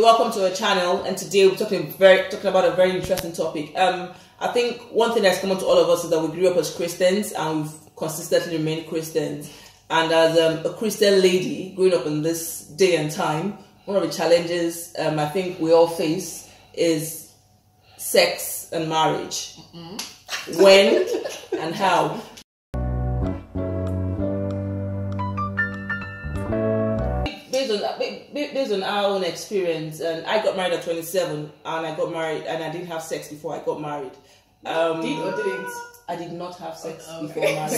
welcome to our channel, and today we're talking about a very interesting topic. I think one thing that's common to all of us is that we grew up as Christians and we've consistently remained Christians. And as a Christian lady growing up in this day and time, one of the challenges I think we all face is sex and marriage. When and how. Based on our own experience, and I got married at 27, and I got married, and I didn't have sex before I got married. Did or didn't? I did not have sex before marriage.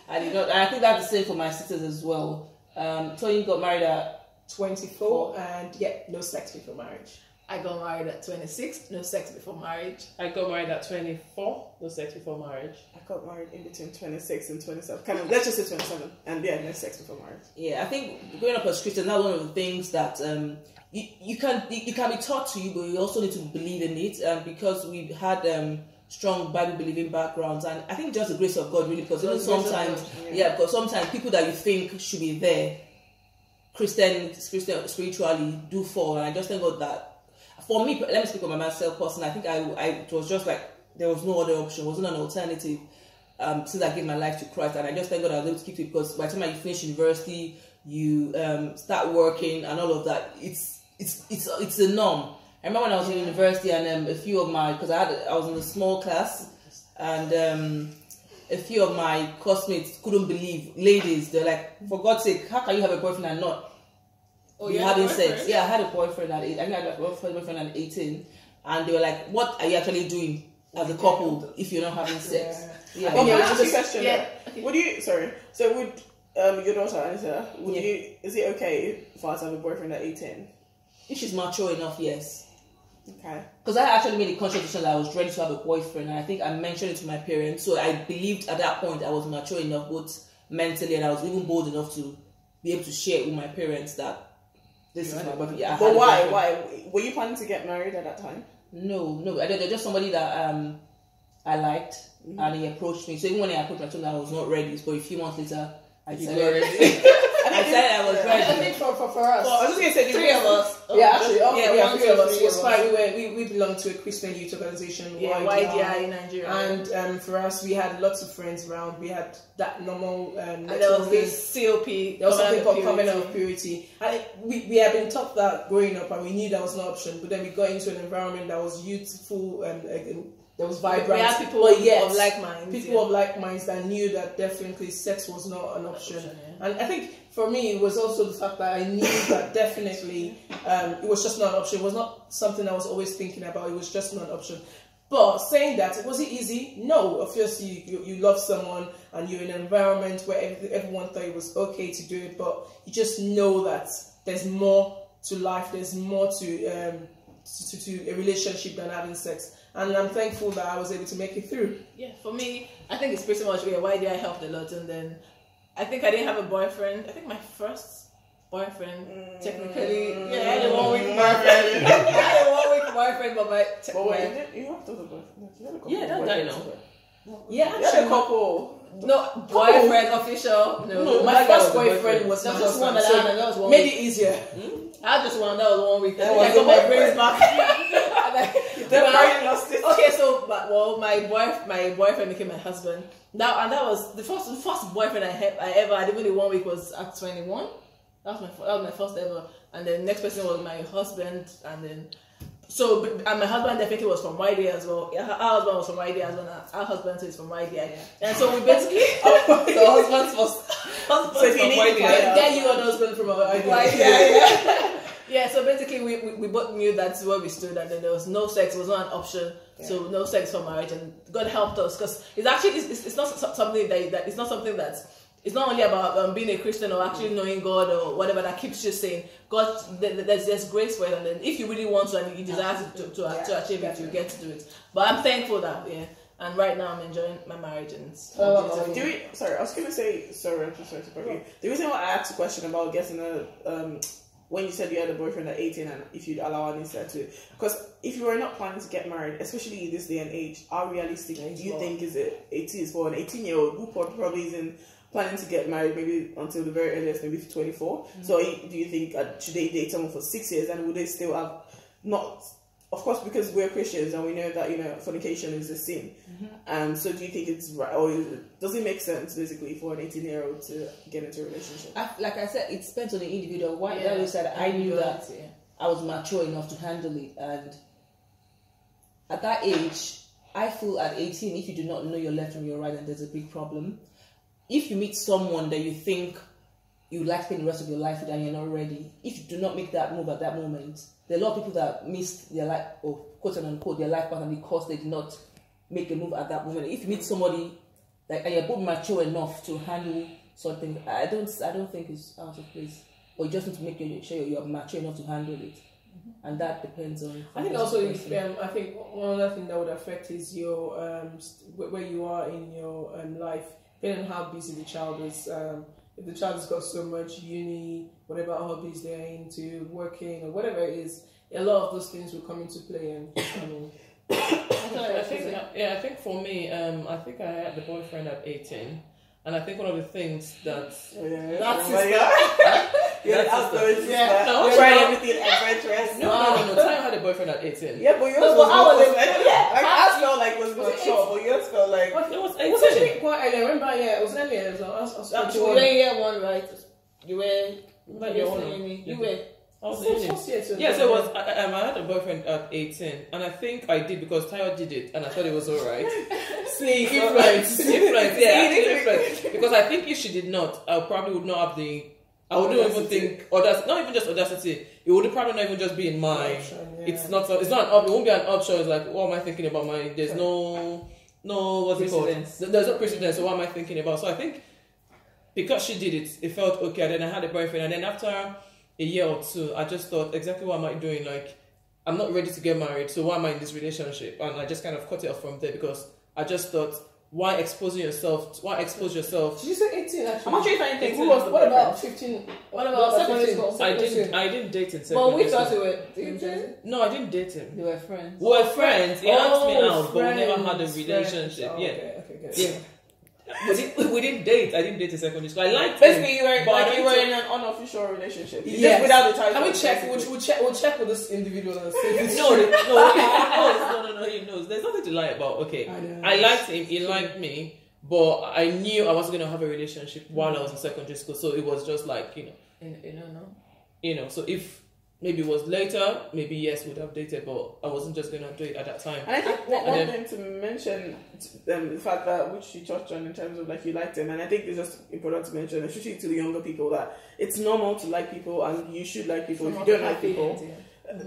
I did not, and I think that's the same for my sisters as well. Tony got married at 24, and no sex before marriage. I got married at 26, no sex before marriage. I got married at 24, no sex before marriage. I got married in between 26 and 27. Let's just say 27, and no sex before marriage. Yeah, I think growing up as Christian, that's one of the things that you can be taught to you, but you also need to believe in it, because we've had strong Bible believing backgrounds, and I think just the grace of God really, because even sometimes, because sometimes people that you think should be there, Christian spiritually, do fall, and I just thank God that. For me, let me speak on myself personally. I think it was just like there was no other option, wasn't an alternative since I gave my life to Christ, and I just thank God I was able to keep it, because by the time you finish university, you start working and all of that. It's a norm. I remember when I was in university, and a few of my, because I was in a small class, and a few of my classmates couldn't believe, ladies, they're like, for God's sake, how can you have a boyfriend and not? Oh, you having sex? Yeah, I had a boyfriend at 8. I think I had a boyfriend at 18, and they were like, "What are you actually doing as a couple if you're not having sex?" Yeah. Okay, just a question. Yeah. Okay. Would you? Sorry. So would your daughter Anita? Would you? Is it okay for us to have a boyfriend at 18? If she's mature enough, yes. Okay. Because I actually made a conscious decision that I was ready to have a boyfriend, and I think I mentioned it to my parents. So I believed at that point I was mature enough, both mentally, and I was even bold enough to be able to share with my parents that. This is my boyfriend. Yeah, but why? Why? Were you planning to get married at that time? No. They're just somebody that I liked, and he approached me. So even when he approached me, I told him I was not ready. But a few months later, I decided I was ready. I think for us, well, I was just gonna say three of us. Three of us. It was fine. We belonged to a Christian youth organization. YDI in Nigeria. And for us, we had lots of friends around. We had that normal. And there was this COP. There was something called Covenant of Purity. And we had been taught that growing up, and we knew that was an option. But then we got into an environment that was youthful and there was vibrant. We had people of like minds. People of like minds that knew that definitely sex was not an option. And I think for me, it was also the fact that I knew that definitely it was just not an option. It was not something I was always thinking about. It was just not an option. But saying that, was it easy? No. Obviously, you love someone and you're in an environment where everyone thought it was okay to do it, but you just know that there's more to life. There's more to a relationship than having sex. And I'm thankful that I was able to make it through. Yeah, for me, I think it's pretty much why did I help a lot, and then I think I didn't have a boyfriend. I think my first boyfriend, technically, I had a 1 week boyfriend. But you have to have a boyfriend. Yeah, that I know. Yeah, actually a couple. No, boyfriend official. No, my first boyfriend was just one that was 1 week. Made it easier. I just one that was 1 week. I got my brains back. Okay, so my boyfriend became my husband. Now, and that was the first boyfriend I ever had. Even the 1 week was at 21. That was my first ever. And then next person was my husband, and then and my husband definitely was from YDI as well. Yeah, our husband was from YDI as well. Our husband is from YDI, and so we basically husbands was so if you need to get you an husband from YDI. Yeah, so basically we both knew that's where we stood, and then there was no sex. It was not an option. So no sex for marriage, and God helped us, because it's actually it's not something that it's not something that's. It's not only about being a Christian or actually knowing God or whatever that keeps you saying. God, there's grace for it, and then if you really want to and you desire to achieve it, you get to do it. But I'm thankful that and right now I'm enjoying my marriage and. I was gonna say sorry. I'm just sorry to bother you. The reason why I asked a question about getting when you said you had a boyfriend at 18 and if you'd allow Anissa to, because if you were not planning to get married, especially in this day and age, how realistic do you think it is for an 18-year-old who probably is in planning to get married maybe until the very earliest, maybe 24. So do you think should they date someone for 6 years, and would they still have not? Of course, because we're Christians and we know that fornication is a sin. So do you think it's right, or does it make sense basically for an 18-year-old to get into a relationship? Like I said, it depends on the individual. Why that we said I knew that I was mature enough to handle it, and at that age, I feel at 18, if you do not know your left from your right, then there's a big problem. If you meet someone that you think you like spend the rest of your life with and you're not ready, if you do not make that move at that moment, there are a lot of people that missed their life, or quote unquote, their life partner because they did not make a move at that moment. If you meet somebody and you're both mature enough to handle something, I don't think it's out of place. Or you just need to make sure you're mature enough to handle it. And that depends on. I think also, I think one other thing that would affect is your where you are in your life, depending on how busy the child is. If the child has got so much uni, whatever hobbies they're into, working or whatever it is, a lot of those things will come into play. And I think for me, I think I had the boyfriend at 18. And I think one of the things that's trying everything adventurous. No. Time had a boyfriend at 18. Yeah, but yours was I felt like was mature, but yours felt like it was 18. It was actually quite early. I remember, it was early as well. You were in year one, right? You were. You were. So it was. I had a boyfriend at 18, and I think I did because Tayo did it, and I thought it was alright. Influence, because I think if she did not, I probably would not have the. I wouldn't even think not even just audacity. It would probably not even just be in mind. It's not. It's not an option. It won't be an option. It's like, what am I thinking about? There's no. What's it called? There's no precedence. So what am I thinking about? So I think because she did it, it felt okay. And then I had a boyfriend, and then after a year or two, I just thought, exactly what am I doing? Like, I'm not ready to get married, so why am I in this relationship? And I just kind of cut it off from there because I just thought, why expose yourself? Did you say 18 actually? I'm actually trying to think. What about 15? What about 17? I didn't date in secondary Well, we school. thought we were. No, I didn't date him. They were friends. We were friends. He asked me out, but we never friends, had a relationship. friends. Yeah. Okay, good. Yeah. We didn't date. I didn't date in secondary school. I liked basically him, you were but I like don't you were think- in an unofficial relationship. Yes. Just without the title. Can we check? We'll check with this individual and see if it's No, true. no, he knows. There's nothing to lie about. Okay, I liked him, he liked me, but I knew I wasn't gonna have a relationship while I was in secondary school. So it was just like, so if maybe it was later, maybe yes, would have dated, but I wasn't just gonna do it at that time. And I think one thing to mention, the fact that which you touched on in terms of like you liked him, and I think it's just important to mention, especially to the younger people, that it's normal to like people and you should like people. If you don't like people,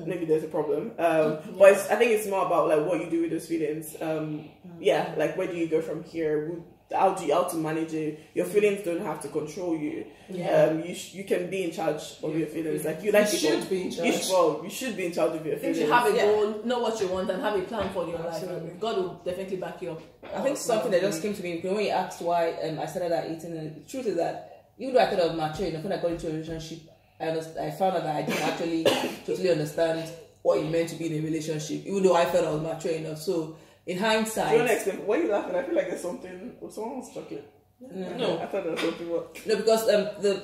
maybe there's a problem. But I think it's more about like what you do with those feelings. Like where do you go from here? How to manage it? Your feelings don't have to control you. You can be in charge of your feelings. Like you like people. Should be in charge. You should be in charge of your I think feelings. you have a goal, know what you want, and have a plan for your life. And God will definitely back you up. I think something that just came to me when you asked why I started at 18, and the truth is that even though I thought I was mature enough, when I got into a relationship, I found out that I didn't actually totally understand what it meant to be in a relationship, even though I felt I was mature enough. So in hindsight, Do you want to explain? Why are you laughing? I feel like there's something. Someone was chocolate. No, I thought there was something. no, because the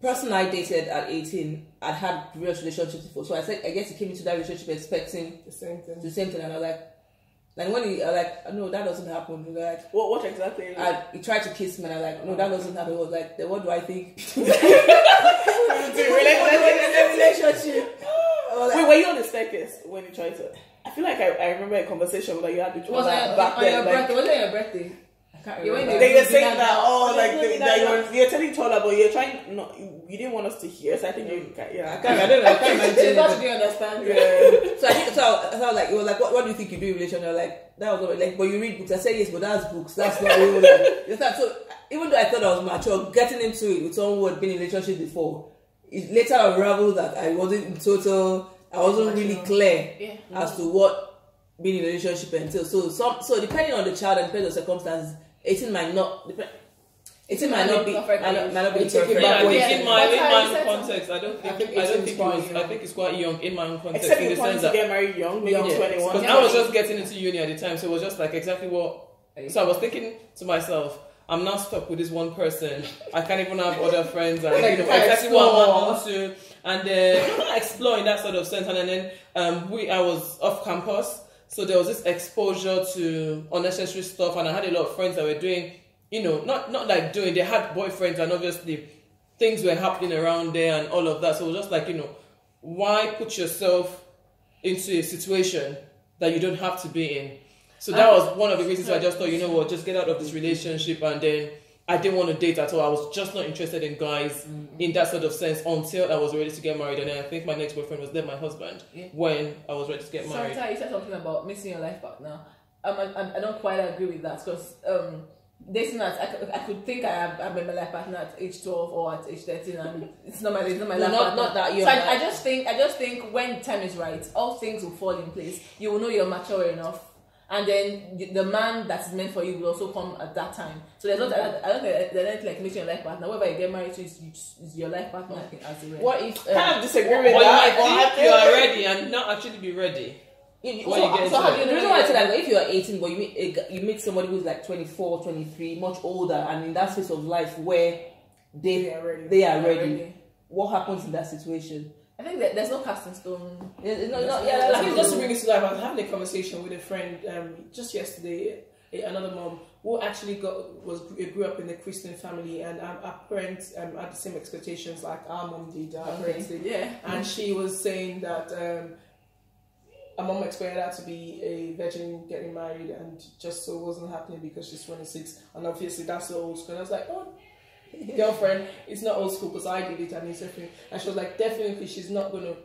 person I dated at 18, I'd had previous relationships before. So I guess he came into that relationship expecting The same thing. the same thing, and I was like, and when I was like, no, that doesn't happen. He was like, What exactly? he tried to kiss me, and I was like, no, that doesn't happen. He was like, then what do I think? Relationship. Wait, were you on the staircase when you tried to? I feel like I remember a conversation that you had with Was it back on then. your birthday? Was it on your birthday? I can't remember. They were saying that, you're telling Tola, but you didn't want us to hear. So I think you, I can't imagine. What do you understand? Yeah. So I think so. I was like, it was like, what do you think you do in relation? I was like, that was like, but you read books. I said yes, but that's books. That's not real. So even though I thought I was mature, getting into it with someone who had been in a relationship before, it later unraveled that I wasn't in total. I wasn't really clear as to what being in a relationship entails. So depending on the child and depending on circumstances, 18 might not be perfect. Yeah, I think in my own context, I think it's quite young in my own context. Except in you the wanted sense to that get married young, maybe 21. Because I was just getting into uni at the time, so it was just like exactly what. So I was thinking to myself, I'm now stuck with this one person. I can't even have other friends, and Like, exactly what I want to. And explore in that sort of sense. And then I was off campus, so there was this exposure to unnecessary stuff, and I had a lot of friends that were doing, not like doing. They had boyfriends, and obviously things were happening around there and all of that. So it was just like, why put yourself into a situation that you don't have to be in? So that was one of the reasons I just thought, just get out of this relationship. And then I didn't want to date at all. I was just not interested in guys in that sort of sense until I was ready to get married. And then I think my next boyfriend was then my husband when I was ready to get married. Sometimes you said something about missing your life partner. I don't quite agree with that because dating I could think I met my life partner at age 12 or at age 13, and it's not my life partner. Not that young. So I just think when time is right, all things will fall in place. You will know you're mature enough. And then the man that's meant for you will also come at that time. So there's not. I don't think there's anything like missing your life partner. Whoever you get married to is your life partner. I think as the What if kind of disagree with But that? you think you are ready and not actually be ready. the reason why I say that, if you are 18 but you meet somebody who's like 24, 23, much older, and in that phase of life where they are ready, what happens in that situation? I think that there's no cast in stone. I think just to bring it to life, I was having a conversation with a friend just yesterday, another mom who actually grew up in a Christian family, and our parents had the same expectations like our mom did, our parents did. Yeah. And she was saying that our mom expected her to be a virgin getting married, and just so wasn't happening because she's 26, and obviously that's the old school. And I was like, oh, girlfriend, it's not old school because I did it and it's different. And she was like, definitely she's not going to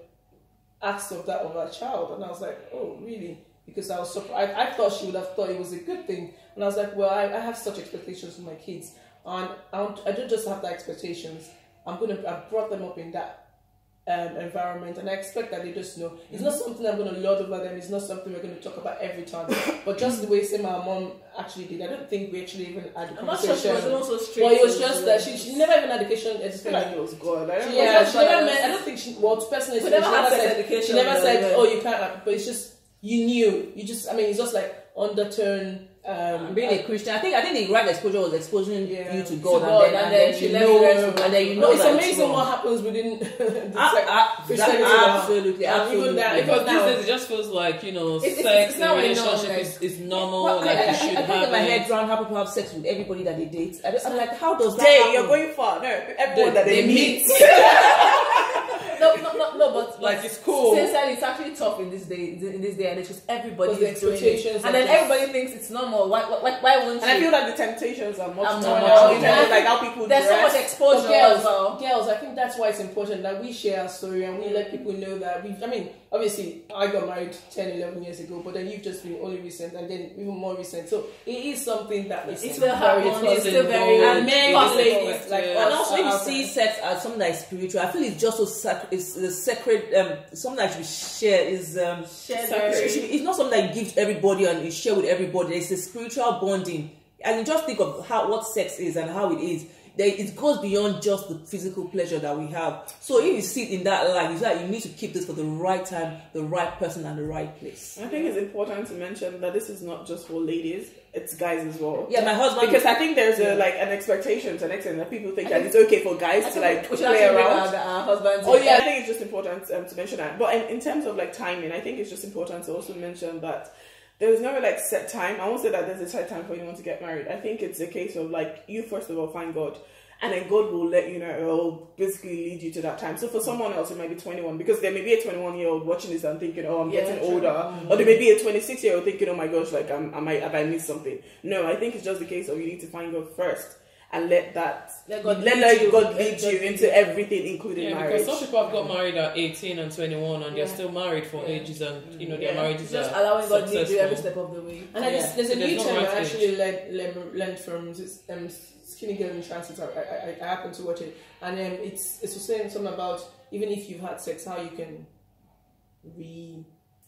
ask of that of her child. And I was like, oh really? Because I was surprised. I thought she would have thought it was a good thing. And I was like, well, I have such expectations for my kids, and I don't just have the expectations. I've brought them up in that environment, and I expect that they just know it's not something I'm going to lord over them. It's not something we're going to talk about every time. But just the way my mom actually did, I don't think we actually even had a conversation. I'm not sure she was also straight. Well, it was just that she never even had education. I feel like it was good. She never meant. I don't think she. Well, personally, she never said, "Oh, you can't." But it's just you knew. You just. I mean, it's just like undertone. Being a Christian, I think the right exposure was exposing you to God, and then she know. It's amazing what happens within Christianity. Absolutely. Even that, because these days it just feels like sex in a relationship is normal. I should can't get my head around how people have sex with everybody that they date. I'm like, how does that happen? You're going far. No, everyone that they meet. No, but like it's cool. Sincerely, it's actually tough in this day and age because everybody is doing it, and then just... everybody thinks it's normal. Why wouldn't? And I feel like the temptations are much more. Like how people there's dress. so much exposure. Girls, I think that's why it's important that we share our story and we let people know that I mean, obviously, I got married 10, 11 years ago, but then you've just been only recent, and then even more recent. So it is something that is still happening. It's still very and men, ladies, like, and also if you see sex as something that is spiritual, I feel it's just so sacred. It's the sacred, something that should be shared. It's not something that you give to everybody and you share with everybody. It's a spiritual bonding, and you just think of what sex is and how it is. It goes beyond just the physical pleasure that we have. So if you see it in that light, it's like you need to keep this for the right time, the right person, and the right place. I think it's important to mention that this is not just for ladies; it's guys as well. Yeah, my husband. Because I think there's an expectation to an extent that people think that it's okay for guys to play around. Our husbands. Oh yeah, I think it's just important to mention that. But in terms of timing, I think it's just important to also mention that there's no set time. I won't say that there's a set time for anyone to get married. I think it's a case of you first of all find God, and then God will let you know, it will basically lead you to that time. So for someone else, it might be 21, because there may be a 21-year-old watching this and thinking, oh, I'm getting older. Or there may be a 26-year-old thinking, oh my gosh, have I missed something? No, I think it's just the case of you need to find God first and let God lead you into everything, including marriage. Because some people have got married at 18 and 21 and they're still married for ages, and their marriages just are allowing God successful. lead you every step of the way. And there's a new term I actually learned from Skinny Girl in Transit. I happened to watch it, and it's saying something about even if you've had sex, how you can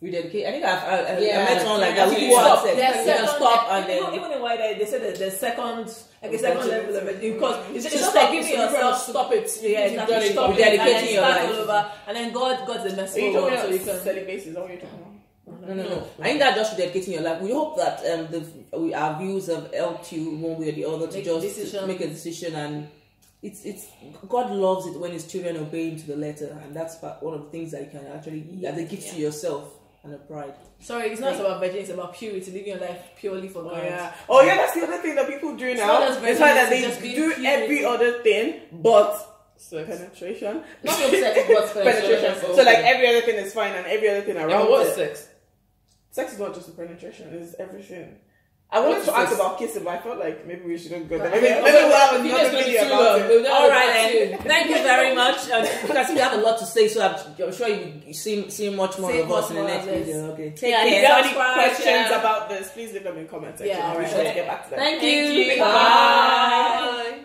rededicate. I think I met someone like that. You can stop and then even in white they said that the second level of it, because it's just like giving yourself stop it. Stop dedicating your life over, and then God's the message. So you can celibacy. Is that what you're talking about? No. I think that just should dedicating your life. We hope that our views have helped you one way or the other to make a decision, and it's God loves it when His children obey Him to the letter, and that's one of the things that you can actually as a gift to yourself and a pride. Sorry, it's not about virginity, it's about purity, living your life purely for God. That's the other thing that people do now. It's like that they do every other thing, but penetration. Not sex, but penetration. So like every other thing is fine, and every other thing around. What's sex? Sex is not just the penetration; it's everything. I wanted to ask about kissing, but I felt like maybe we shouldn't go there. Maybe we'll have another video about it. All right, then. Thank you very much. Because we have a lot to say, so I'm sure you see much more of us in the next video. Okay. Take care. If you have any questions about this, please leave them in comment section. Yeah, I'll be sure to get back to them. Thank you. Bye.